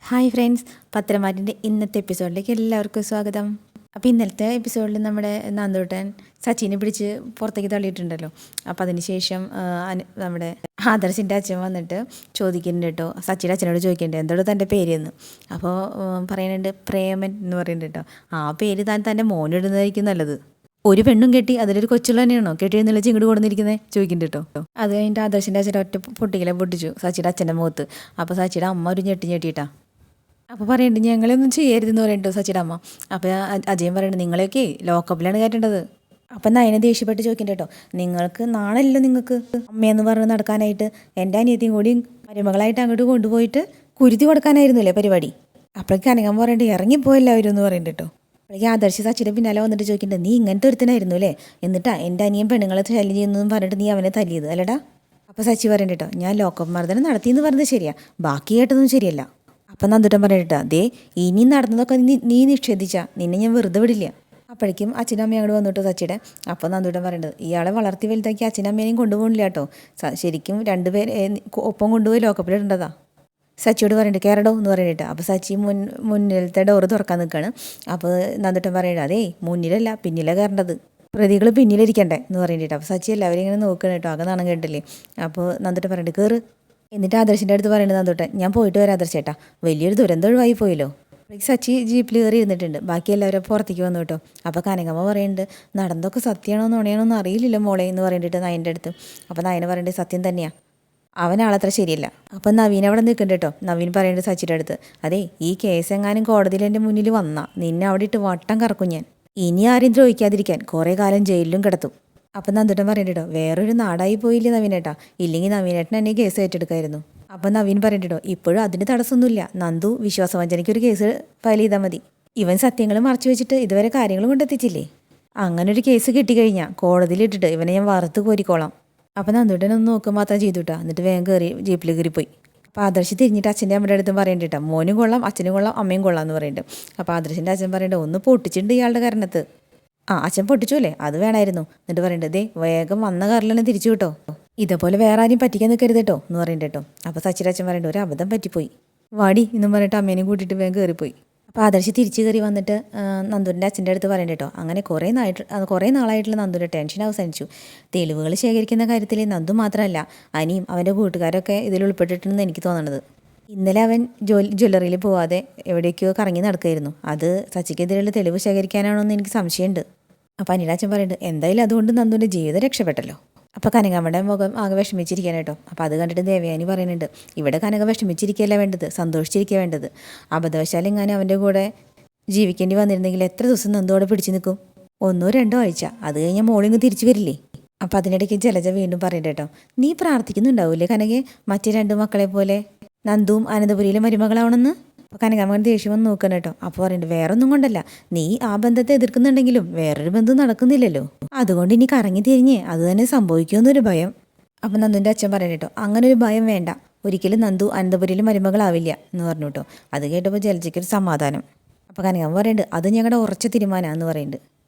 Hi friends, പത്രമാറ്റിൻ്റെ ഇന്നത്തെ എപ്പിസോഡിലേക്ക് എല്ലാവർക്കും സ്വാഗതം. അപ്പോൾ ഇന്നലത്തെ എപ്പിസോഡിൽ നമ്മുടെ നന്ദൂട്ടൻ സച്ചിനെ പിടിച്ച് പുറത്തേക്ക് തള്ളിയിട്ടുണ്ടല്ലോ. അപ്പോൾ അതിന് ശേഷം നമ്മുടെ ആദർശിൻ്റെ അച്ഛൻ വന്നിട്ട് ചോദിക്കുന്നുണ്ട് കേട്ടോ, സച്ചിയുടെ അച്ഛനോട് ചോദിക്കുന്നുണ്ട് എന്തോട് തൻ്റെ പേരെന്ന്. അപ്പോൾ പറയുന്നുണ്ട് പ്രേമൻ എന്ന് പറയുന്നുണ്ട് കേട്ടോ. ആ പേര് തൻ്റെ മോനിടുന്നതായിരിക്കും നല്ലത്. ഒരു പെണ്ണും കെട്ടി അതിലൊരു കൊച്ചുള്ള തന്നെയാണോ കെട്ടിയെന്നുള്ള ചിങ്ങട് കൊടുത്തിരിക്കുന്നത് ചോദിക്കുന്നുണ്ട് കേട്ടോ. അത് കഴിഞ്ഞിട്ട് ആദർശിൻ്റെ അച്ഛൻ്റെ ഒറ്റ പൊട്ടിക്കലെ പൊട്ടിച്ചു സച്ചിയുടെ അച്ഛൻ്റെ മുഖത്ത്. അപ്പോൾ സച്ചിയുടെ അമ്മ ഒരു ഞെട്ടിട്ടാ. അപ്പോൾ പറയുന്നുണ്ട് ഞങ്ങളൊന്നും ചെയ്യരുതെന്ന് പറയുന്നുണ്ടോ സച്ചിയുടെ അമ്മ. അപ്പോൾ അജയൻ പറയുന്നുണ്ട് നിങ്ങളെയൊക്കെ ലോക്കപ്പിലാണ് കയറ്റേണ്ടത്. അപ്പം നയനെ ദേഷ്യപ്പെട്ട് ചോദിക്കണ്ട കേട്ടോ, നിങ്ങൾക്ക് നാളല്ലോ നിങ്ങൾക്ക് അമ്മയെന്ന് പറഞ്ഞ് നടക്കാനായിട്ട് എൻ്റെ അനിയത്തിയും കൂടി മരുമകളായിട്ട് അങ്ങോട്ട് കൊണ്ടുപോയിട്ട് കുരുതി കൊടുക്കാനായിരുന്നില്ലേ പരിപാടി. അപ്പോഴേക്ക് അനങ്ങാൻ പറയുന്നുണ്ട് ഇറങ്ങിപ്പോയെല്ലാവരും എന്ന് പറയുന്നുണ്ട് കേട്ടോ. അപ്പോഴേക്ക് ആദർശ് സച്ചിയുടെ പിന്നാലെ വന്നിട്ട് ചോദിക്കുന്നുണ്ട് നീ ഇങ്ങനത്തെ ഒരുത്തനായിരുന്നു അല്ലേ, എന്നിട്ടാ എൻ്റെ അനിയൻ പെണ്ണുങ്ങളെ ശല്യം ചെയ്യുന്നതെന്ന് പറഞ്ഞിട്ട് നീ അവനെ തല്ലിയത് അല്ലടാ. അപ്പോൾ സച്ചി പറയുന്നുണ്ട് കേട്ടോ, ഞാൻ ലോക്കപ്പ് മർദ്ദനം നടത്തിയെന്ന് പറഞ്ഞത് ശരിയാ, ബാക്കി കേട്ടതൊന്നും ശരിയല്ല. അപ്പം നന്ദുട്ടൻ പറഞ്ഞിട്ടാ ദേ ഇനി നടന്നതൊക്കെ നീ നിഷേധിച്ചാ നിന്നെ ഞാൻ വെറുതെ വിടില്ല. അപ്പോഴേക്കും അച്ഛനും അമ്മയും അങ്ങോട്ട് വന്നിട്ട് സച്ചിയുടെ. അപ്പം നന്ദുട്ടൻ പറയേണ്ടത് ഇയാളെ വളർത്തി വലുതാക്കി അച്ഛനും അമ്മേനെയും കൊണ്ടുപോകണില്ല കേട്ടോ, ശരിക്കും രണ്ടുപേർ ഒപ്പം കൊണ്ടുപോയി ലോക്കപ്പിലിടേണ്ടതാ. സച്ചിയോട് പറയണ്ട കയറടോ എന്ന് പറയണ്ട. അപ്പോൾ സച്ചി മുന്നിലത്തെ ഡോറ് തുറക്കാൻ നിൽക്കുകയാണ്. അപ്പോൾ നന്ദുട്ടൻ പറയണ്ട അതേ മുന്നിലല്ല പിന്നിലെ കയറേണ്ടത്, പ്രതികൾ പിന്നിലിരിക്കണ്ടേ എന്ന് പറയണ്ടിട്ട്. അപ്പോൾ സച്ചി എല്ലാവരും ഇങ്ങനെ നോക്കണം കേട്ടോ, ആകെ നാണം കേട്ടില്ലേ. അപ്പോൾ നന്ദുട്ടൻ പറയണ്ട കയറ്. എന്നിട്ട് ആദർശിൻ്റെ അടുത്ത് പറയേണ്ടത് നന്ദുട്ടൻ ഞാൻ പോയിട്ട് വരാം ആദർശേട്ടാ, വലിയൊരു ദുരന്തം ഒഴിവായി പോയല്ലോ. സച്ചി ജീപ്പിൽ കയറി ഇരുന്നിട്ടുണ്ട്, ബാക്കി എല്ലാവരും പുറത്തേക്ക് വന്നു കേട്ടോ. അപ്പോൾ കനകമ്മ പറയുന്നുണ്ട് നടന്നതൊക്കെ സത്യമാണോ നുണയാണോ എന്ന് അറിയില്ലല്ലോ മോളെ എന്ന് പറഞ്ഞിട്ട് നയൻ്റെ അടുത്ത്. അപ്പോൾ നയന് പറയേണ്ടത് സത്യം തന്നെയാണ്, അവനാളത്ര ശരിയല്ല. അപ്പം നവീൻ അവിടെ നിൽക്കുന്നുണ്ട് കേട്ടോ. നവീൻ പറയേണ്ടത് സച്ചിയുടെ അടുത്ത് അതേ ഈ കേസ് എങ്ങാനും കോടതിയിൽ എൻ്റെ മുന്നിൽ വന്നാ നിന്നെ അവിടെ ഇട്ട് വട്ടം കറക്കും ഞാൻ, ഇനി ആരും ദ്രോഹിക്കാതിരിക്കാൻ കുറേ കാലം ജയിലിലും കിടത്തും. അപ്പം നന്ദുട്ടൻ പറയണ്ടോ വേറൊരു നാടായി പോയില്ലേ നവീനേട്ടാ, ഇല്ലെങ്കിൽ നവീനേട്ടൻ എന്നെ കേസ് ഏറ്റെടുക്കായിരുന്നു. അപ്പം നവീൻ പറയണ്ടോ ഇപ്പോഴും അതിന് തടസ്സമൊന്നുമില്ല, നന്ദു വിശ്വാസവഞ്ചനയ്ക്ക് ഒരു കേസ് ഫയൽ ചെയ്താൽ മതി, ഇവൻ സത്യങ്ങൾ മറച്ചു വെച്ചിട്ട് ഇതുവരെ കാര്യങ്ങൾ കൊണ്ടെത്തിച്ചില്ലേ, അങ്ങനെ ഒരു കേസ് കിട്ടിക്കഴിഞ്ഞാൽ കോടതിയിലിട്ടിട്ട് ഇവനെ ഞാൻ വറുത്ത് കോരിക്കോളാം. അപ്പം നന്ദുട്ടൻ ഒന്ന് നോക്കുക മാത്രം ചെയ്തുട്ടാ, എന്നിട്ട് വേഗം കയറി ജീപ്പിൽ കയറിപ്പോയി. അപ്പോൾ ആദർശ് തിരിഞ്ഞിട്ട് അച്ഛൻ്റെ അമ്മയുടെ അടുത്തും പറയണ്ടിട്ടാ മോനും കൊള്ളാം അച്ഛനും കൊള്ളാം അമ്മയും കൊള്ളാം എന്ന് പറയുന്നുണ്ട്. അപ്പോൾ ആദർശിൻ്റെ അച്ഛൻ പറയണ്ട ഒന്ന് പൊട്ടിച്ചിട്ടുണ്ട് ഇയാളുടെ കാരണത്ത്. അച്ഛൻ പൊട്ടിച്ചു അല്ലേ, അത് വേണമായിരുന്നു. എന്നിട്ട് പറയണ്ടേ ദേ വേഗം വന്ന കാറിൽ തന്നെ തിരിച്ചു കിട്ടോ, ഇതേപോലെ വേറെ ആരും പറ്റിക്കാൻ നിൽക്കരുത് കേട്ടോ എന്ന് പറയുന്നുണ്ട് കേട്ടോ. അപ്പോൾ സച്ചിയുടെ അച്ഛൻ പറയണ്ട ഒരു അബദ്ധം പറ്റിപ്പോയി വാടി എന്നും പറഞ്ഞിട്ട് അമ്മേനെയും കൂട്ടിയിട്ട് വേഗം കയറിപ്പോയി. അപ്പോൾ ആദർശ് തിരിച്ചു കയറി വന്നിട്ട് നന്ദുവിൻ്റെ അച്ഛൻ്റെ അടുത്ത് പറയണ്ട കേട്ടോ, അങ്ങനെ കുറേ നാളായിട്ടുള്ള നന്ദുവിൻ്റെ ടെൻഷൻ അവസാനിച്ചു. തെളിവുകൾ ശേഖരിക്കുന്ന കാര്യത്തിൽ നന്ദു മാത്രമല്ല അനിയും അവൻ്റെ കൂട്ടുകാരൊക്കെ ഇതിൽ ഉൾപ്പെട്ടിട്ടുണ്ടെന്ന് എനിക്ക് തോന്നണത്. ഇന്നലെ അവൻ ജ്വല്ലറിയിൽ പോവാതെ എവിടേക്കോ കറങ്ങി നടക്കുമായിരുന്നു, അത് സച്ചിക്കെതിരെയുള്ള തെളിവ് ശേഖരിക്കാനാണോ എന്ന് എനിക്ക് സംശയമുണ്ട്. അപ്പോൾ അനിലാച്ചൻ പറയുന്നുണ്ട് എന്തായാലും അതുകൊണ്ട് നന്ദുവിൻ്റെ ജീവിതം രക്ഷപ്പെട്ടല്ലോ. അപ്പോൾ കനകമ്മയുടെ മുഖം ആകെ വിഷമിച്ചിരിക്കാൻ കേട്ടോ. അപ്പോൾ അത് കണ്ടിട്ട് ദേവയാനി പറയുന്നുണ്ട് ഇവിടെ കനക വിഷമിച്ചിരിക്കുകയല്ല വേണ്ടത്, സന്തോഷിച്ചിരിക്കുക വേണ്ടത്. അബദ്ധവശാലും ഞാൻ അവൻ്റെ കൂടെ ജീവിക്കേണ്ടി വന്നിരുന്നെങ്കിൽ എത്ര ദിവസം നന്ദുവോടെ പിടിച്ചു നിൽക്കും, 1-2 ആഴ്ച, അത് കഴിഞ്ഞാൽ മോളിങ്ങ് തിരിച്ചു വരില്ലേ. അപ്പോൾ അതിനിടയ്ക്ക് ജലജ വീണ്ടും പറയുന്നുണ്ട് കേട്ടോ നീ പ്രാർത്ഥിക്കുന്നുണ്ടാവില്ലേ കനകെ മറ്റേ 2 മക്കളെ പോലെ നന്ദുവും അനന്തപുരിയിലെ മരുമകളാവണമെന്ന്. അപ്പോൾ കനകാമ്മൻ ദേഷ്യം വന്ന് നോക്കണം കേട്ടോ. അപ്പോൾ പറയുന്നുണ്ട് വേറൊന്നും കൊണ്ടല്ല, നീ ആ ബന്ധത്തെ എതിർക്കുന്നുണ്ടെങ്കിലും വേറൊരു ബന്ധം നടക്കുന്നില്ലല്ലോ, അതുകൊണ്ട് ഇനി കറങ്ങി തിരിഞ്ഞ് അത് തന്നെ സംഭവിക്കുമെന്നൊരു ഭയം. അപ്പം നന്ദുവിൻ്റെ അച്ഛൻ പറയുന്നത് കേട്ടോ അങ്ങനെ ഒരു ഭയം വേണ്ട, ഒരിക്കലും നന്ദു അനന്തപുരിയിലെ മരുമകളാവില്ല എന്ന് പറഞ്ഞു കേട്ടോ. അത് കേട്ടപ്പോൾ ജലജയ്ക്കൊരു സമാധാനം. അപ്പോൾ കനകാമ്മ പറയുന്നുണ്ട് അത് ഞങ്ങളുടെ ഉറച്ച തീരുമാനമാണെന്ന് പറയുന്നുണ്ട്.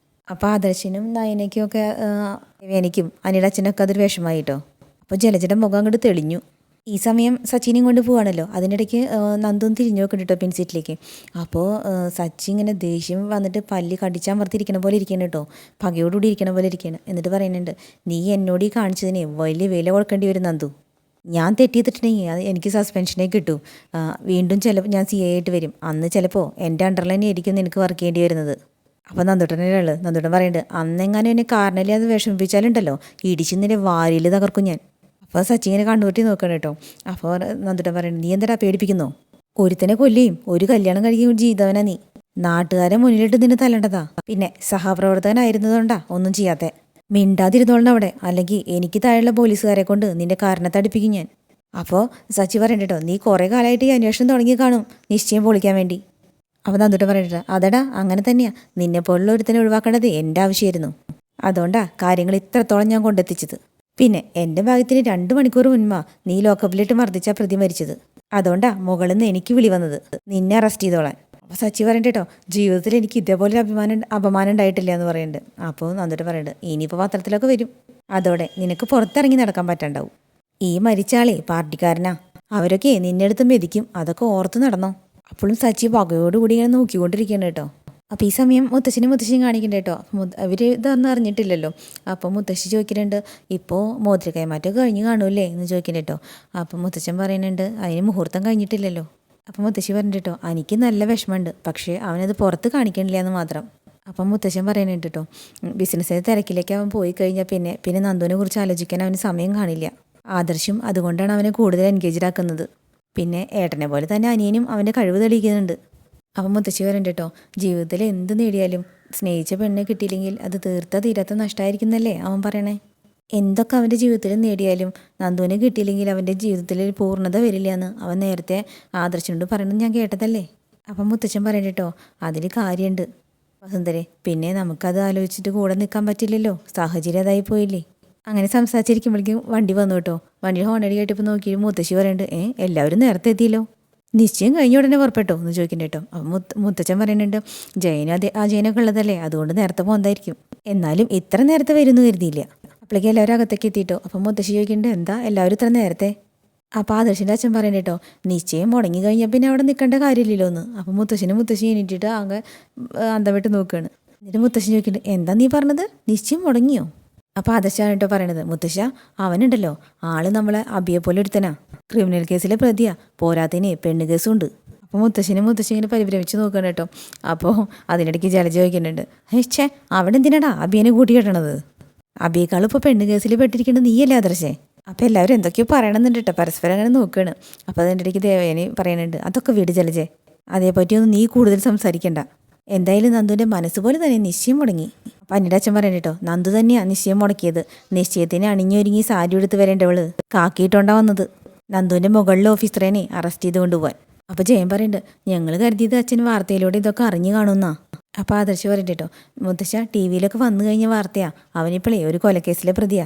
അപ്പോൾ ആദർശിനും നയനയ്ക്കും ഒക്കെ എനിക്കും അനിയുടെ അച്ഛനൊക്കെ അതൊരു വിഷമമായി കേട്ടോ. അപ്പോൾ ജലജയുടെ മുഖം അങ്ങോട്ട് തെളിഞ്ഞു. ഈ സമയം സച്ചിനെയും കൊണ്ട് പോവാണല്ലോ, അതിനിടയ്ക്ക് നന്ദും തിരിഞ്ഞു നോക്കുന്നുണ്ട് കേട്ടോ പിൻസീറ്റിലേക്ക്. അപ്പോൾ സച്ചി ഇങ്ങനെ ദേഷ്യം വന്നിട്ട് പല്ല് കടിച്ചമർത്തിരിക്കണ പോലെ ഇരിക്കണം കേട്ടോ, പകയോടുകൂടി ഇരിക്കണ പോലെ ഇരിക്കണം. എന്നിട്ട് പറയുന്നുണ്ട് നീ എന്നോട് ഈ കാണിച്ചതിന് വലിയ വില കൊടുക്കേണ്ടി വരും നന്ദു, ഞാൻ തെറ്റിയിട്ടുണ്ടെങ്കിൽ എനിക്ക് സസ്പെൻഷനേ കിട്ടൂ, വീണ്ടും ചിലപ്പോൾ ഞാൻ CA ആയിട്ട് വരും, അന്ന് ചിലപ്പോൾ എൻ്റെ അണ്ടറിൽ തന്നെ ആയിരിക്കും നിനക്ക് വർക്ക് ചെയ്യേണ്ടി വരുന്നത്. അപ്പോൾ നന്ദുട്ടനല്ലേ നന്ദുട്ടൻ പറയുന്നുണ്ട് അന്നെങ്ങാനും എന്നെ കാരണല്ലേ അത് വിഷമിപ്പിച്ചാലുണ്ടല്ലോ ഇടിച്ച് നിന്റെ വാരിയിൽ തകർക്കും ഞാൻ. അപ്പോൾ സച്ചി ഇങ്ങനെ കണ്ണൂറ്റി നോക്കണം കേട്ടോ. അപ്പോൾ നന്ദുട്ടൻ പറയുന്നത് നീ എന്താ പേടിപ്പിക്കുന്നോ, ഒരുത്തനെ കൊല്ലിയും ഒരു കല്യാണം കഴിക്കുകയും ചെയ്തവനാ നീ, നാട്ടുകാരെ മുന്നിലിട്ട് നിന്നെ തല്ലേണ്ടതാ, പിന്നെ സഹപ്രവർത്തകനായിരുന്നതുകൊണ്ടാ ഒന്നും ചെയ്യാത്തെ, മിണ്ടാതിരുന്നോളണം അവിടെ, അല്ലെങ്കിൽ എനിക്ക് താഴെയുള്ള പോലീസുകാരെ കൊണ്ട് നിന്റെ കാരണത്തെ അടുപ്പിക്കും ഞാൻ. അപ്പോൾ സച്ചി പറയണ്ട കേട്ടോ നീ കുറേ കാലമായിട്ട് ഈ അന്വേഷണം തുടങ്ങി കാണും നിശ്ചയം പൊളിക്കാൻ വേണ്ടി. അപ്പോൾ നന്ദുട്ടൻ പറഞ്ഞിട്ട് അതെടാ അങ്ങനെ തന്നെയാ, നിന്നെപ്പോലുള്ള ഒരുത്തനെ ഒഴിവാക്കേണ്ടത് എൻ്റെ ആവശ്യമായിരുന്നു, അതുകൊണ്ടാ കാര്യങ്ങൾ ഇത്രത്തോളം ഞാൻ കൊണ്ടെത്തിച്ചത്, പിന്നെ എൻ്റെ ഭാഗ്യത്തിന് 2 മണിക്കൂർ മുൻപാ നീ ലോക്കപ്പിലിട്ട് മർദ്ദിച്ച പ്രതി മരിച്ചത്, അതുകൊണ്ടാ മുകളിൽ നിന്ന് എനിക്ക് വിളി വന്നത് നിന്നെ അറസ്റ്റ് ചെയ്തോളാൻ. അപ്പോൾ സച്ചി പറയണ്ട കേട്ടോ ജീവിതത്തിൽ എനിക്ക് ഇതേപോലെ അപമാനം ഉണ്ടായിട്ടില്ല എന്ന് പറയുന്നുണ്ട്. അപ്പോൾ നന്ദിട്ട് പറയുന്നുണ്ട് ഇനിയിപ്പോൾ പത്രത്തിലൊക്കെ വരും, അതോടെ നിനക്ക് പുറത്തിറങ്ങി നടക്കാൻ പറ്റാണ്ടാവും, ഈ മരിച്ച ആളെ പാർട്ടിക്കാരനാ, അവരൊക്കെ നിന്നെ അടുത്ത് മെതിക്കും, അതൊക്കെ ഓർത്ത് നടന്നോ. അപ്പോഴും സച്ചി പകയോടുകൂടി ഇങ്ങനെ നോക്കിക്കൊണ്ടിരിക്കുകയാണ് കേട്ടോ. അപ്പോൾ ഈ സമയം മുത്തശ്ശിയും കാണിക്കണ്ട കേട്ടോ. അവർ ഇതൊന്നും അറിഞ്ഞിട്ടില്ലല്ലോ. അപ്പോൾ മുത്തശ്ശി ചോദിക്കുന്നുണ്ട്, ഇപ്പോൾ മോതിര കൈമാറ്റം കഴിഞ്ഞ് കാണൂല്ലേ എന്ന് ചോദിക്കുന്നുണ്ട് കേട്ടോ. അപ്പം മുത്തശ്ശൻ പറയുന്നുണ്ട്, അതിന് മുഹൂർത്തം കഴിഞ്ഞിട്ടില്ലല്ലോ. അപ്പം മുത്തശ്ശി പറഞ്ഞിട്ട് കേട്ടോ, എനിക്ക് നല്ല വിഷമമുണ്ട്, പക്ഷേ അവനത് പുറത്ത് കാണിക്കണില്ല എന്ന് മാത്രം. അപ്പം മുത്തശ്ശൻ പറയുന്നുണ്ട് കേട്ടോ, ബിസിനസ്സിൻ്റെ തിരക്കിലേക്ക് അവൻ പോയി കഴിഞ്ഞാൽ പിന്നെ നന്ദുവിനെ കുറിച്ച് ആലോചിക്കാൻ അവന് സമയം കാണില്ല. ആദർശും അതുകൊണ്ടാണ് അവനെ കൂടുതൽ എൻഗേജ്ഡ് ആക്കുന്നത്. പിന്നെ ഏട്ടനെ പോലെ തന്നെ അനിയനും അവൻ്റെ കഴിവ് തെളിയിക്കുന്നുണ്ട്. അപ്പം മുത്തശ്ശി പറയുന്നുണ്ട് കേട്ടോ, ജീവിതത്തിൽ എന്ത് നേടിയാലും സ്നേഹിച്ച പെണ്ണെ കിട്ടിയില്ലെങ്കിൽ അത് തീരാത്ത നഷ്ടമായിരിക്കുന്നല്ലേ അവൻ പറയണേ. എന്തൊക്കെ അവൻ്റെ ജീവിതത്തിൽ നേടിയാലും നന്ദുവിനെ കിട്ടിയില്ലെങ്കിൽ അവൻ്റെ ജീവിതത്തിൽ പൂർണ്ണത വരില്ല എന്ന് അവൻ നേരത്തെ ആദർശനോട് പറയുന്നത് ഞാൻ കേട്ടതല്ലേ. അപ്പം മുത്തച്ഛൻ പറയുന്നുണ്ട് കേട്ടോ, അതിൽ കാര്യമുണ്ട് വസുന്ധരെ. പിന്നെ നമുക്കത് ആലോചിച്ചിട്ട് കൂടെ നിൽക്കാൻ പറ്റില്ലല്ലോ, സാഹചര്യം അതായി പോയില്ലേ. അങ്ങനെ സംസാരിച്ചിരിക്കുമ്പോഴേക്കും വണ്ടി വന്നു കേട്ടോ. വണ്ടി ഹോണടി കേട്ടിപ്പോൾ നോക്കി മുത്തശ്ശി പറയുന്നുണ്ട്, എല്ലാവരും നേരത്തെ എത്തിയല്ലോ, നിശ്ചയം കഴിഞ്ഞ ഉടനെ പുറപ്പെട്ടോ എന്ന് ചോദിക്കുന്നുണ്ട് കേട്ടോ. അപ്പം മുത്തച്ഛൻ പറയുന്നുണ്ട്, ആ ജയനൊക്കെ ഉള്ളതല്ലേ, അതുകൊണ്ട് നേരത്തെ പോകുന്നതായിരിക്കും, എന്നാലും ഇത്ര നേരത്തെ വരുമെന്ന് കരുതിയില്ല. അപ്പോഴേക്കും എല്ലാവരും അകത്തേക്ക് എത്തിയിട്ടോ. അപ്പം മുത്തശ്ശി ചോദിക്കുന്നുണ്ട്, എന്താ എല്ലാവരും ഇത്ര നേരത്തെ? അപ്പോൾ ആദർശിൻ്റെ അച്ഛൻ പറയുന്നുണ്ട് കേട്ടോ, നിശ്ചയം മുടങ്ങി കഴിഞ്ഞാൽ പിന്നെ അവിടെ നിൽക്കേണ്ട കാര്യമില്ലല്ലോ എന്ന്. അപ്പം മുത്തശ്ശി എണീറ്റിട്ട് ആകെ അന്തം വിട്ട് നോക്കുകയാണ്. എന്നിട്ട് മുത്തശ്ശി ചോദിക്കുന്നുണ്ട്, എന്താ നീ പറഞ്ഞത്, നിശ്ചയം മുടങ്ങിയോ? അപ്പോൾ ആദർശാണ് കേട്ടോ പറയണത്, മുത്തശ്ശ അവനുണ്ടല്ലോ, ആള് നമ്മളെ അബിയെ പോലെ ഒരുത്തനാ, ക്രിമിനൽ കേസിലെ പ്രതിയാ, പോരാത്തതിന് പെണ്ണ് കേസുണ്ട്. അപ്പോൾ മുത്തശ്ശി ഇങ്ങനെ പരിഭ്രമിച്ച് നോക്കണം കേട്ടോ. അപ്പോൾ അതിനിടയ്ക്ക് ജലജ ചോദിക്കുന്നുണ്ട്, ഛേ അവിടെ എന്തിനാടാ അബിയനെ കൂട്ടി കെട്ടണത്, അബിയേക്കാളും ഇപ്പോൾ പെണ്ണ് കേസിൽ പെട്ടിരിക്കേണ്ടത് നീയല്ലേ ആദർശേ. അപ്പോൾ എല്ലാവരും എന്തൊക്കെയോ പറയണമെന്നുണ്ട് കേട്ടോ, പരസ്പരം അങ്ങനെ നോക്കുകയാണ്. അപ്പോൾ അതിൻ്റെ ഇടയ്ക്ക് ദേവയാനി പറയുന്നുണ്ട്, അതൊക്കെ വീട് ജലജേ, അതേപറ്റിയൊന്നും നീ കൂടുതൽ സംസാരിക്കണ്ട, എന്തായാലും നന്ദുവിൻ്റെ മനസ്സ് പോലെ തന്നെ നിശ്ചയം മുടങ്ങി. അപ്പം അനിയുടെ അച്ഛൻ പറയുന്നത് കേട്ടോ, നന്ദു തന്നെയാണ് നിശ്ചയം മുടക്കിയത്, നിശ്ചയത്തിന് അണിഞ്ഞൊരുങ്ങി സാരി എടുത്ത് വരേണ്ടവള് കാക്കിയിട്ടുണ്ടാ വന്നത്, നന്ദുവിൻ്റെ മുകളിലെ ഓഫീസറേനെ അറസ്റ്റ് ചെയ്ത് കൊണ്ടുപോകാൻ. അപ്പോൾ ജയൻ പറയുന്നുണ്ട്, ഞങ്ങൾ കരുതിയത് അച്ഛൻ വാർത്തയിലൂടെ ഇതൊക്കെ അറിഞ്ഞു കാണുമെന്നാ. അപ്പോൾ ആദർശ് പറയുന്നുണ്ട് കേട്ടോ, മുത്തശ്ശ ടി വിയിലൊക്കെ വന്നു കഴിഞ്ഞ വാർത്തയാ, അവനിപ്പോഴേ ഒരു കൊലക്കേസിലെ പ്രതിയാ,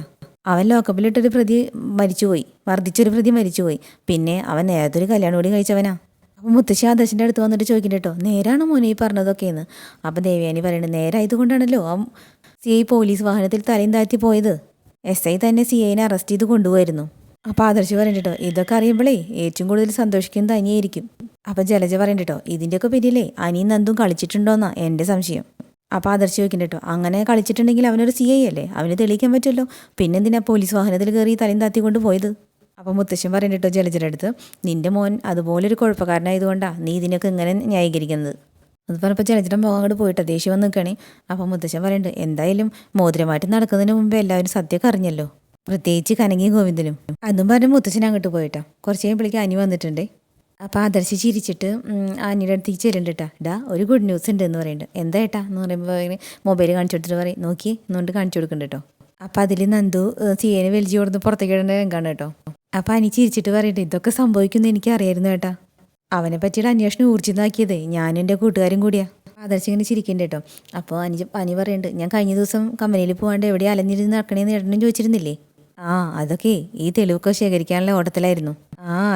അവൻ ലോക്കപ്പിലിട്ടൊരു പ്രതി മരിച്ചുപോയി, വർദ്ധിച്ചൊരു പ്രതി മരിച്ചുപോയി, പിന്നെ അവൻ നേരത്തെ ഒരു കല്യാണം കൂടി കഴിച്ചവനാ. അപ്പോൾ മുത്തശ്ശി ആദർശിൻ്റെ അടുത്ത് വന്നിട്ട് ചോദിക്കുന്നുണ്ട് കേട്ടോ, നേരാണോ മോനെ ഈ പറഞ്ഞതൊക്കെയെന്ന്. അപ്പോൾ ദേവയാനി പറയുന്നത്, നേരായതുകൊണ്ടാണല്ലോ ആ CI പോലീസ് വാഹനത്തിൽ തലയും താഴ്ത്തി പോയത്, SI തന്നെ CIനെ അറസ്റ്റ് ചെയ്ത് കൊണ്ടുപോയിരുന്നു. അപ്പോൾ ആദർശ് പറയുന്നുണ്ട് കേട്ടോ, ഇതൊക്കെ അറിയുമ്പോഴേ ഏറ്റവും കൂടുതൽ സന്തോഷിക്കുന്നത് അനിയായിരിക്കും. അപ്പോൾ ജലജ പറയുന്നുണ്ട് കേട്ടോ, ഇതിൻ്റെയൊക്കെ പിന്നിലേ അനിയും നന്ദും കളിച്ചിട്ടുണ്ടോയെന്നാ എൻ്റെ സംശയം. അപ്പോൾ ആദർശ് ചോദിക്കുന്നുണ്ട് കേട്ടോ, അങ്ങനെ കളിച്ചിട്ടുണ്ടെങ്കിൽ അവനൊരു CI അല്ലേ, അവന് തെളിയിക്കാൻ പറ്റുമല്ലോ, പിന്നെന്തിനാ പോലീസ് വാഹനത്തിൽ കയറി തലയും താത്തി കൊണ്ട് പോയത്. അപ്പോൾ മുത്തശ്ശൻ പറയുന്നുണ്ട് കേട്ടോ ജലജയുടെ അടുത്ത്, നിൻ്റെ മോൻ അതുപോലൊരു കുഴപ്പക്കാരനായതുകൊണ്ടാണ് നീ ഇതിനൊക്കെ ഇങ്ങനെ ന്യായീകരിക്കുന്നത്. അത് പറഞ്ഞപ്പോൾ ജലജയുടെ മുഖം അങ്ങോട്ട് പോയിട്ട് ദേഷ്യം വന്ന് നിൽക്കണേ. അപ്പോൾ മുത്തശ്ശൻ പറയുന്നുണ്ട്, എന്തായാലും മോതിരമായിട്ട് നടക്കുന്നതിന് മുമ്പ് എല്ലാവരും സത്യമൊക്കെ അറിഞ്ഞല്ലോ, പ്രത്യേകിച്ച് കനകയും ഗോവിന്ദനും. അതും പറഞ്ഞ് മുത്തശ്ശൻ അങ്ങോട്ട് പോയിട്ടാ. കുറച്ച് കഴിയുമ്പോഴേക്കും അനി വന്നിട്ടുണ്ട്. അപ്പോൾ ആദർശ് ചിരിച്ചിട്ട് അനിയുടെ അടുത്തേക്ക് ചെല്ലുന്നുണ്ട് കേട്ടോ, ഒരു ഗുഡ് ന്യൂസ് ഉണ്ട് എന്ന് പറയുന്നുണ്ട്. എന്താ ഏട്ടാ എന്ന് പറയുമ്പോൾ മൊബൈൽ കാണിച്ചു കൊടുത്തിട്ട് പറയും, നോക്കി എന്നുകൊണ്ട് കാണിച്ചു കൊടുക്കുന്നുണ്ട് കേട്ടോ. അപ്പോൾ അതിൽ നന്ദു CIനെ വലിച്ചു കൊടുത്ത് പുറത്തേക്ക് ഇടേണ്ട രംഗമാണ് കേട്ടോ. അപ്പോൾ അനി ചിരിച്ചിട്ട് പറയട്ടെ, ഇതൊക്കെ സംഭവിക്കുമെന്ന് എനിക്ക് അറിയായിരുന്നു കേട്ടാ, അവനെ പറ്റിയിട്ട് അന്വേഷണം ഊർജിതാക്കിയത് ഞാനും എൻ്റെ കൂട്ടുകാരും കൂടിയാ. ആദർശ് ഇങ്ങനെ ചിരിക്കുന്നുണ്ട് കേട്ടോ. അപ്പോൾ അനി പറയുന്നുണ്ട്, ഞാൻ കഴിഞ്ഞ ദിവസം കമ്പനിയിൽ പോകാണ്ട് എവിടെ അലഞ്ഞിരുന്ന് നടക്കണേന്ന് ഏട്ടനും ചോദിച്ചിരുന്നില്ലേ, അതൊക്കെ ഈ തെളിവൊക്കെ ശേഖരിക്കാനുള്ള ഓട്ടത്തിലായിരുന്നു.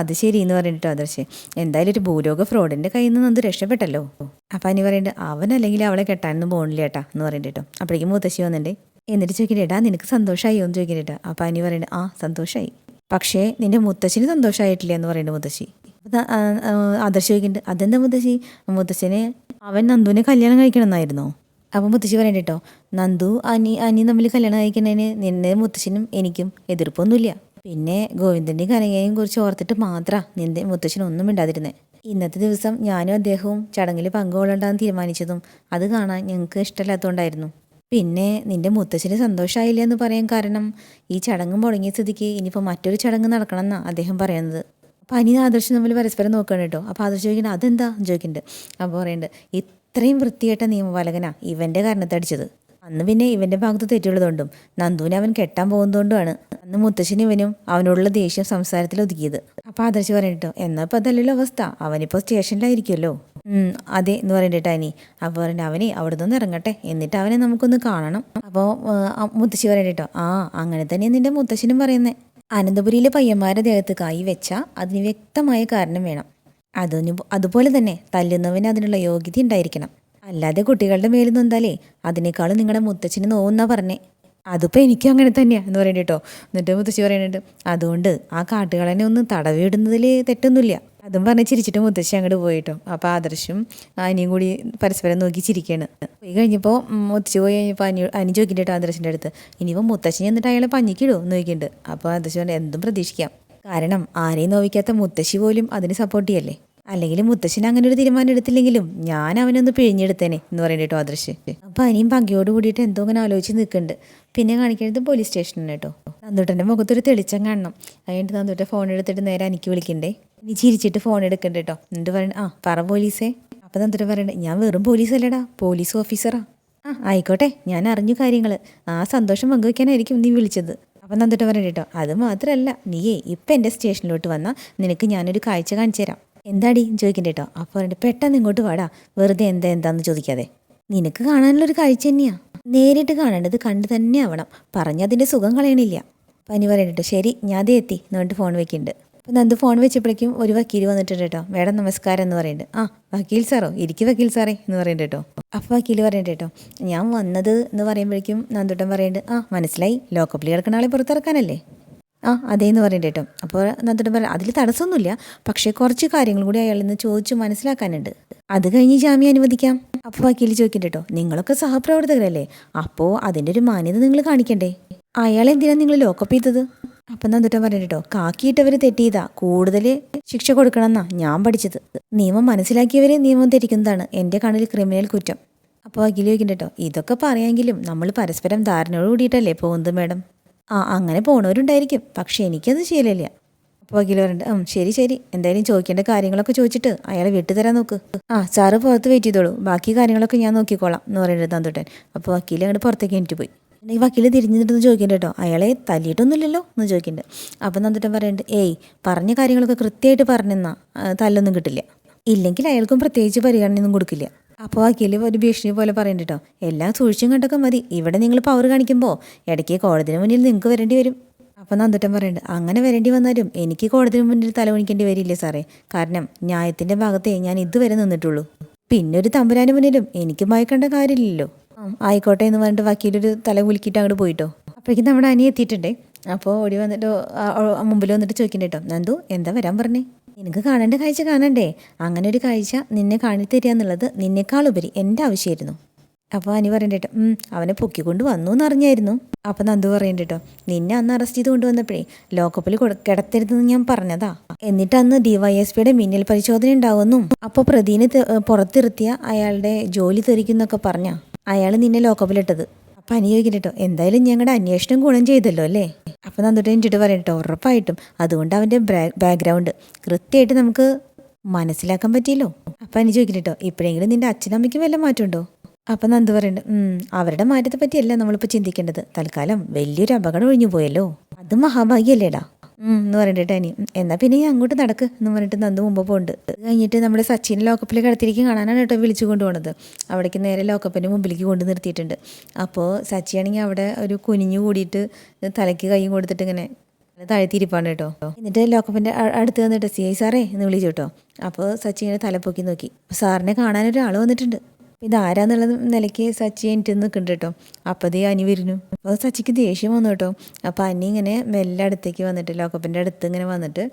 അത് ശരി എന്ന് പറഞ്ഞിട്ടോ ആദർശ്, എന്തായാലും ഒരു ഭൂലോക ഫ്രോഡിൻ്റെ കയ്യിൽ നിന്ന് നന്ദു രക്ഷപ്പെട്ടല്ലോ. അപ്പം അനി പറയുന്നുണ്ട്, അവനല്ലെങ്കിൽ അവളെ കെട്ടാനൊന്നും പോകണില്ല ഏട്ടാ എന്ന് പറയുന്നുണ്ട് കേട്ടോ. അപ്പോഴേക്കും മുത്തശ്ശി വന്നിട്ടുണ്ട്. എന്നിട്ട് ചോദിക്കണ്ടേട്ടാ നിനക്ക് സന്തോഷമായോ എന്ന് ചോദിക്കണ്ടേട്ടാ. അപ്പം അനി പറയുന്നുണ്ട്, സന്തോഷമായി, പക്ഷേ നിൻ്റെ മുത്തശ്ശിന് സന്തോഷമായിട്ടില്ല എന്ന് പറയുന്നുണ്ട് മുത്തശ്ശി. ആദർശ് ചോദിക്കുന്നുണ്ട്, അതെന്താ മുത്തശ്ശിന് അവൻ നന്ദുവിനെ കല്യാണം കഴിക്കണമെന്നായിരുന്നോ? അപ്പോൾ മുത്തശ്ശി പറയണ്ട കേട്ടോ, നന്ദു അനി തമ്മിൽ കല്യാണം കഴിക്കുന്നതിന് നിന്റെ മുത്തശ്ശനും എനിക്കും എതിർപ്പൊന്നുമില്ല, പിന്നെ ഗോവിന്ദൻ്റെയും കനകയെയും കുറിച്ച് ഓർത്തിട്ട് മാത്രമാണ് നിന്റെ മുത്തശ്ശനൊന്നും മിണ്ടാതിരുന്നത്. ഇന്നത്തെ ദിവസം ഞാനും അദ്ദേഹവും ചടങ്ങിൽ പങ്കുകൊള്ളണ്ടാന്ന് തീരുമാനിച്ചതും അത് കാണാൻ ഞങ്ങൾക്ക് ഇഷ്ടമില്ലാത്തതുകൊണ്ടായിരുന്നു. പിന്നെ നിന്റെ മുത്തശ്ശന് സന്തോഷമായില്ല എന്ന് പറയാൻ കാരണം ഈ ചടങ്ങ് മുടങ്ങിയ സ്ഥിതിക്ക് ഇനിയിപ്പോൾ മറ്റൊരു ചടങ്ങ് നടക്കണം എന്നാണ് അദ്ദേഹം പറയുന്നത്. അപ്പോൾ അനി ആദർശം തമ്മിൽ പരസ്പരം നോക്കണം കേട്ടോ. അപ്പോൾ ആദർശം ചോദിക്കുന്നത് അതെന്താ ചോദിക്കുന്നുണ്ട്. അപ്പോൾ പറയുന്നുണ്ട്, ഇത്രയും വൃത്തികെട്ട നിയമപാലകനാ ഇവൻ്റെ കാരണത്തടിച്ചത്. അന്ന് പിന്നെ ഇവൻ്റെ ഭാഗത്ത് തെറ്റുള്ളതുകൊണ്ടും നന്ദുവിനെ അവൻ കെട്ടാൻ പോകുന്നതുകൊണ്ടുമാണ് അന്ന് മുത്തശ്ശനും ഇവനും അവനോടുള്ള ദേഷ്യം സംസാരത്തിൽ ഒതുക്കിയത്. അപ്പോൾ ആദർശ് പറയട്ടോ, എന്നാൽ ഇപ്പോൾ അതല്ലല്ലോ അവസ്ഥ, അവനിപ്പോൾ സ്റ്റേഷനിലായിരിക്കുമല്ലോ. അതെ എന്ന് പറയണ്ടേട്ടാ അനി. അപ്പോൾ പറയണ്ട, അവനെ അവിടെ നിന്ന് ഇറങ്ങട്ടെ, എന്നിട്ട് അവനെ നമുക്കൊന്ന് കാണണം. അപ്പോൾ മുത്തശ്ശി പറയണ്ടേട്ടോ, അങ്ങനെ തന്നെയാണ് നിൻ്റെ മുത്തശ്ശനും പറയുന്നത്. അനന്തപുരിയിലെ പയ്യന്മാരുടെ ദേഹത്ത് കൈ വെച്ചാൽ അതിന് വ്യക്തമായ കാരണം വേണം. അതുപോലെ തന്നെ തല്ലുന്നവന് അതിനുള്ള യോഗ്യത ഉണ്ടായിരിക്കണം. അല്ലാതെ കുട്ടികളുടെ മേലിൽ നൊന്താലേ അതിനേക്കാളും നിങ്ങളുടെ മുത്തച്ഛന് നോവുന്നാ പറഞ്ഞേ. അതിപ്പോൾ എനിക്കും അങ്ങനെ തന്നെയാണ് എന്ന് പറയുന്നത് കേട്ടോ. എന്നിട്ട് മുത്തശ്ശി പറയുന്നുണ്ട്, അതുകൊണ്ട് ആ കാട്ടുകളനെ ഒന്ന് തടവിടുന്നതിൽ തെറ്റൊന്നുമില്ല. അതും പറഞ്ഞ് ചിരിച്ചിട്ട് മുത്തശ്ശി അങ്ങോട്ട് പോയിട്ടോ. അപ്പോൾ ആദർശും അനിയും കൂടി പരസ്പരം നോക്കി ചിരിക്കുകയാണ്. പോയി കഴിഞ്ഞപ്പോൾ മുത്തശ്ശി പോയി കഴിഞ്ഞപ്പോൾ അനി ചോദിക്കുന്നുണ്ട് ആദർശിൻ്റെ അടുത്ത്, ഇനിയിപ്പോൾ മുത്തശ്ശി എന്നിട്ട് അയാളെ പഞ്ഞിക്കിടുമോ എന്ന് ചോദിക്കുന്നുണ്ട്. അപ്പോൾ ആദർശ് പറഞ്ഞു, എന്തും പ്രതീക്ഷിക്കാം, കാരണം ആരെയും നോവിക്കാത്ത മുത്തശ്ശി പോലും അതിന് സപ്പോർട്ട് ചെയ്യല്ലേ. അല്ലെങ്കിൽ മുത്തശ്ശിന് അങ്ങനെ ഒരു തീരുമാനം എടുത്തില്ലെങ്കിലും ഞാൻ അവനൊന്ന് പിഴിഞ്ഞെടുത്തേനെ എന്ന് പറയുന്നത് കേട്ടോ ആദർശ്. അപ്പോൾ അനിയും പങ്കയോട് കൂടിയിട്ട് എന്തോ അങ്ങനെ ആലോചിച്ച് നിൽക്കുന്നുണ്ട്. പിന്നെ കാണിക്കുന്നത് പോലീസ് സ്റ്റേഷനിൽ കേട്ടോ. നന്ദൂട്ടൻ്റെ മുഖത്തൊരു തെളിച്ചം കാണണം. അതുകൊണ്ട് നന്ദൂട്ടൻ ഫോൺ എടുത്തിട്ട് നേരെ എനിക്ക് വിളിക്കണ്ടേ. ഇനി ചിരിച്ചിട്ട് ഫോൺ എടുക്കണ്ട കേട്ടോ. എന്നിട്ട് പറയണ, പറ പോലീസേ. അപ്പം നന്ദൂട്ടൻ പറയണ്ടേ, ഞാൻ വെറും പോലീസല്ലടാ, പോലീസ് ഓഫീസറാ. ആയിക്കോട്ടെ, ഞാൻ അറിഞ്ഞു കാര്യങ്ങൾ, ആ സന്തോഷം പങ്കുവയ്ക്കാനായിരിക്കും നീ വിളിച്ചത്. അപ്പം നന്ദൂട്ടൻ പറയണ്ട കേട്ടോ, അത് മാത്രമല്ല, നീയേ ഇപ്പം എൻ്റെ സ്റ്റേഷനിലോട്ട് വന്നാൽ നിനക്ക് ഞാനൊരു കാഴ്ച കാണിച്ചു തരാം. എന്താടി ചോദിക്കണ്ട കേട്ടോ. അപ്പോൾ പറയണ്ട, പെട്ടെന്ന് ഇങ്ങോട്ട് വാടാ, വെറുതെ എന്താന്ന് ചോദിക്കാതെ. നിനക്ക് കാണാനുള്ളൊരു കാഴ്ച തന്നെയാ, നേരിട്ട് കാണേണ്ടത് കണ്ടു തന്നെ ആവണം, പറഞ്ഞതിൻ്റെ സുഖം കളയണില്ല. പനി പറയണ്ടോ. ശരി, ഞാൻ അതേ എത്തി എന്നിട്ട് ഫോൺ വെക്കുന്നുണ്ട്. അപ്പം നന്ദു ഫോൺ വെച്ചപ്പോഴേക്കും ഒരു വക്കീൽ വന്നിട്ടുണ്ട് കേട്ടോ. മേഡം നമസ്കാരം എന്ന് പറയുന്നുണ്ട്. വക്കീൽ സാറോ, ഇരിക്കും വക്കീൽ സാറേ എന്ന് പറയുന്നുണ്ട് കേട്ടോ. അപ്പോൾ വക്കീൽ പറയുന്നുണ്ട് കേട്ടോ, ഞാൻ വന്നത് എന്ന് പറയുമ്പോഴേക്കും നന്ദുട്ടൻ പറയുന്നുണ്ട്, മനസ്സിലായി, ലോക്കപ്പിൽ കിടക്കുന്ന ആളെ പുറത്തിറക്കാനല്ലേ. അതേന്ന് പറയുന്നുണ്ട് കേട്ടോ. അപ്പോൾ നന്ദുട്ടൻ പറയാം, അതിൽ തടസ്സമൊന്നുമില്ല, പക്ഷേ കുറച്ച് കാര്യങ്ങൾ കൂടി അയാളിൽ നിന്ന് ചോദിച്ച് മനസ്സിലാക്കാനുണ്ട്, അത് കഴിഞ്ഞ് ജാമ്യം അനുവദിക്കാം. അപ്പോൾ വക്കീൽ ചോദിക്കുന്നുണ്ട് കേട്ടോ, നിങ്ങളൊക്കെ സഹപ്രവർത്തകരല്ലേ, അപ്പോൾ അതിൻ്റെ ഒരു മാന്യത നിങ്ങൾ കാണിക്കണ്ടേ, അയാളെന്തിനാണ് നിങ്ങൾ ലോക്കപ്പ് ചെയ്തത്. അപ്പം നന്ദുട്ടൻ പറയുന്നുണ്ട് കേട്ടോ, കാക്കിയിട്ടവർ തെറ്റിയതാ, കൂടുതൽ ശിക്ഷ കൊടുക്കണമെന്നാ ഞാൻ പഠിച്ചത്, നിയമം മനസ്സിലാക്കിയവരെ നിയമം തെറ്റിക്കുന്നതാണ് എൻ്റെ കണ്ണിൽ ക്രിമിനൽ കുറ്റം. അപ്പോൾ വക്കീൽ ചോദിക്കുന്നുണ്ട് കേട്ടോ, ഇതൊക്കെ പറയാമെങ്കിലും നമ്മൾ പരസ്പരം ധാരണയോട് കൂടിയിട്ടല്ലേ പോകുന്നത് മേഡം. അങ്ങനെ പോണവരുണ്ടായിരിക്കും, പക്ഷേ എനിക്കത് ശീലമില്ല. അപ്പോൾ വക്കീൽ പറയുന്നുണ്ട്, ശരി, എന്തായാലും ചോദിക്കേണ്ട കാര്യങ്ങളൊക്കെ ചോദിച്ചിട്ട് അയാളെ വിട്ടുതരാൻ നോക്ക്. സാറ് പുറത്ത് വെയിറ്റ് ചെയ്തോളൂ, ബാക്കി കാര്യങ്ങളൊക്കെ ഞാൻ നോക്കിക്കോളാം എന്ന് പറയുന്നത് നന്ദുട്ടൻ. അപ്പോൾ വക്കീൽ അങ്ങോട്ട് പുറത്തേക്ക് എനിക്ക് പോയി. ഈ വക്കീൽ തിരിഞ്ഞിട്ടൊന്ന് ചോദിക്കണ്ട കേട്ടോ, അയാളെ തല്ലിയിട്ടൊന്നുമില്ലല്ലോ എന്ന് ചോദിക്കുന്നുണ്ട്. അപ്പം നന്ദുട്ടൻ പറയുന്നുണ്ട്, പറഞ്ഞ കാര്യങ്ങളൊക്കെ കൃത്യമായിട്ട് പറഞ്ഞെന്നാ തല്ലൊന്നും കിട്ടില്ല, ഇല്ലെങ്കിൽ അയാൾക്കും പ്രത്യേകിച്ച് പരിഗണനയൊന്നും കൊടുക്കില്ല. അപ്പോൾ വക്കീൽ ഒരു ഭീഷണി പോലെ പറയുന്നുണ്ട് കേട്ടോ, എല്ലാം സൂക്ഷിച്ചും കണ്ടൊക്കെ മതി, ഇവിടെ നിങ്ങൾ പവർ കാണിക്കുമ്പോൾ ഇടയ്ക്ക് കോടതിന് മുന്നിൽ നിങ്ങൾക്ക് വരേണ്ടി വരും. അപ്പം നന്ദുട്ടൻ പറയുന്നുണ്ട്, അങ്ങനെ വരേണ്ടി വന്നാലും എനിക്ക് കോടതിന് മുന്നിൽ തലവണിക്കേണ്ടി വരില്ലേ സാറേ, കാരണം ന്യായത്തിൻ്റെ ഭാഗത്തേ ഞാൻ ഇതുവരെ നിന്നിട്ടുള്ളൂ, പിന്നെ ഒരു തമ്പുരാന് മുന്നിലും എനിക്ക് മയക്കേണ്ട കാര്യമില്ലല്ലോ. ആയിക്കോട്ടെ എന്ന് പറഞ്ഞിട്ട് വക്കീലൊരു തല കുലുക്കിയിട്ട് അങ്ങോട്ട് പോയിട്ടോ. അപ്പോഴേക്കും നമ്മുടെ അനി എത്തിയിട്ടുണ്ടേ. അപ്പോൾ ഓടി വന്നിട്ട് മുമ്പിൽ വന്നിട്ട് ചോദിക്കണ്ട കേട്ടോ, നന്ദു എന്താ വരാൻ പറഞ്ഞേ, നിനക്ക് കാണേണ്ട കാഴ്ച കാണണ്ടേ, അങ്ങനെ ഒരു കാഴ്ച നിന്നെ കാണിത്തരിക എന്നുള്ളത് നിന്നേക്കാളുപരി എൻ്റെ ആവശ്യമായിരുന്നു. അപ്പോൾ അനി പറയണ്ട കേട്ടോ, അവനെ പൊക്കിക്കൊണ്ട് വന്നു എന്നറിഞ്ഞായിരുന്നു. അപ്പം നന്ദു പറയണ്ട കേട്ടോ, നിന്നെ അന്ന് അറസ്റ്റ് ചെയ്ത് കൊണ്ടുവന്നപ്പോഴേ ലോക്കപ്പിൽ കിടത്തരുതെന്ന് ഞാൻ പറഞ്ഞതാ, എന്നിട്ട് അന്ന് DYSPയുടെ മിന്നൽ പരിശോധന ഉണ്ടാവുമെന്നും അപ്പോൾ പ്രതിനെ പുറത്തിരുത്തിയ അയാളുടെ ജോലി തെറിക്കുന്നൊക്കെ പറഞ്ഞാ അയാൾ നിന്നെ ലോക്കപ്പിലിട്ടത്. അപ്പം അനി ചോദിക്കണ്ട കേട്ടോ, എന്തായാലും ഞങ്ങളുടെ അന്വേഷണം ഗുണം ചെയ്തല്ലോ അല്ലേ. അപ്പം നന്ദുട്ടൻ എന്നിട്ട് പറയട്ടോ, ഉറപ്പായിട്ടും, അതുകൊണ്ട് അവൻ്റെ ബാക്ക്ഗ്രൗണ്ട് കൃത്യമായിട്ട് നമുക്ക് മനസ്സിലാക്കാൻ പറ്റിയല്ലോ. അപ്പം അനി ചോദിക്കണ്ട കേട്ടോ, ഇപ്പോഴെങ്കിലും നിൻ്റെ അച്ഛനമ്മയ്ക്കും വല്ല മാറ്റമുണ്ടോ. അപ്പം നന്ദു പറയുന്നുണ്ട്, അവരുടെ മാറ്റത്തെ പറ്റിയല്ല നമ്മളിപ്പോൾ ചിന്തിക്കേണ്ടത്, തൽക്കാലം വലിയൊരു അപകടം ഒഴിഞ്ഞു പോയല്ലോ, അത് മഹാഭാഗ്യല്ലേടാ എന്ന് പറഞ്ഞിട്ട് അനി, എന്നാൽ പിന്നെ ഞാൻ അങ്ങോട്ട് നടക്ക് എന്ന് പറഞ്ഞിട്ട് നന്ദു മുമ്പ് പോകുന്നുണ്ട്. അത് കഴിഞ്ഞിട്ട് നമ്മുടെ സച്ചിനെ ലോക്കപ്പിൽ കിടത്തിരിക്കും കാണാനാണ് കേട്ടോ വിളിച്ചു കൊണ്ടുപോകുന്നത്. അവിടേക്ക് നേരെ ലോക്കപ്പിൻ്റെ മുമ്പിലേക്ക് കൊണ്ട് നിർത്തിയിട്ടുണ്ട്. അപ്പോൾ സച്ചിയാണെങ്കിൽ അവിടെ ഒരു കുനിഞ്ഞു കൂടിയിട്ട് തലയ്ക്ക് കൈയും കൊടുത്തിട്ട് ഇങ്ങനെ താഴ്ത്തിയിരിപ്പാണ് കേട്ടോ. എന്നിട്ട് ലോക്കപ്പിൻ്റെ അടുത്ത് വന്നിട്ട് CI സാറേ എന്ന് വിളിച്ചു കേട്ടോ. അപ്പോൾ സച്ചി ഇങ്ങനെ തലപ്പൊക്കി നോക്കി, സാറിനെ കാണാനൊരാൾ വന്നിട്ടുണ്ട്. ഇതാരാന്നുള്ള നിലയ്ക്ക് സച്ചി എനിക്ക് നിൽക്കുന്നുണ്ട് കേട്ടോ. അപ്പോൾ അതേ അനി വരുന്നു. അപ്പോൾ സച്ചിക്ക് ദേഷ്യം വന്നു കേട്ടോ. അപ്പോൾ അനി ഇങ്ങനെ മെല്ലെ അടുത്തേക്ക് വന്നിട്ട് ലോക്കപ്പിൻ്റെ അടുത്ത് ഇങ്ങനെ വന്നിട്ട്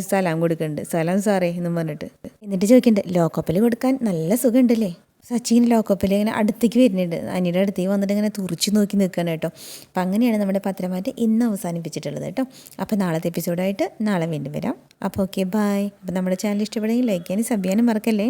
സലാം കൊടുക്കുന്നുണ്ട്, സലാം സാറേ എന്നും പറഞ്ഞിട്ട്. എന്നിട്ട് ചോദിക്കുന്നുണ്ട്, ലോക്കപ്പിൽ കൊടുക്കാൻ നല്ല സുഖമുണ്ടല്ലേ. സച്ചിൻ ലോക്കപ്പിൽ ഇങ്ങനെ അടുത്തേക്ക് വരുന്നുണ്ട്, അനിയുടെ അടുത്തേക്ക് വന്നിട്ട് ഇങ്ങനെ തുറച്ചു നോക്കി നിൽക്കുകയാണ് കേട്ടോ. അപ്പം അങ്ങനെയാണ് നമ്മുടെ പത്രമാറ്റ് ഇന്ന് അവസാനിപ്പിച്ചിട്ടുള്ളത് കേട്ടോ. അപ്പോൾ നാളത്തെ എപ്പിസോഡായിട്ട് നാളെ വീണ്ടും വരാം. അപ്പോൾ ഓക്കെ, ബൈ. അപ്പോൾ നമ്മുടെ ചാനൽ ഇഷ്ടപ്പെടുമെങ്കിൽ ലൈക്ക് ചെയ്യാനും സബ് ചെയ്യാനും മറക്കല്ലേ.